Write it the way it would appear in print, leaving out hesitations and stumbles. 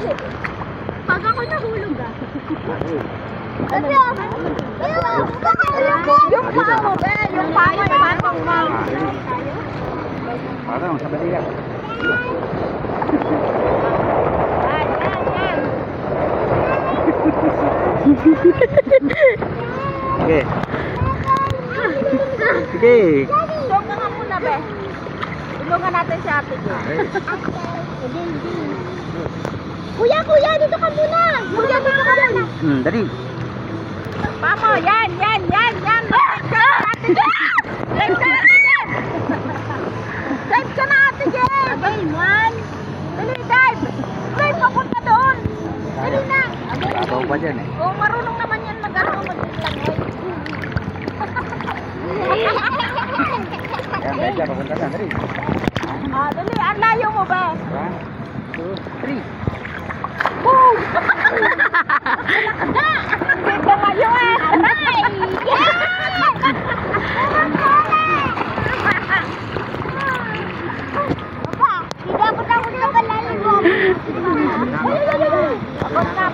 Pag ako nahulog ah. Yung paa mo, be. Yung paa mo, yung paa mo. Parang sa baliya. Sige. Sige. Tulungan ka muna, be. Tulungan natin si Ate Jo. Kuya, dito ka muna. Kuya, dito ka muna. Dali. Pamo, yan. Ate Jo. Dive ka, Ate Jo. Dive ka na, Ate Jo. Okay, one. Dali, dive. Dive, papunta doon. Dali na. Babaw pa dyan eh. Oh, marunong naman yan mag-langoy. Yan, medya, papunta na. Dali. Dali, ang layo mo ba? 1, 2, 3. Boom! Ganda kayo eh! Aray! Papa, hindi dapat ako sa malalim mo. Pagod na.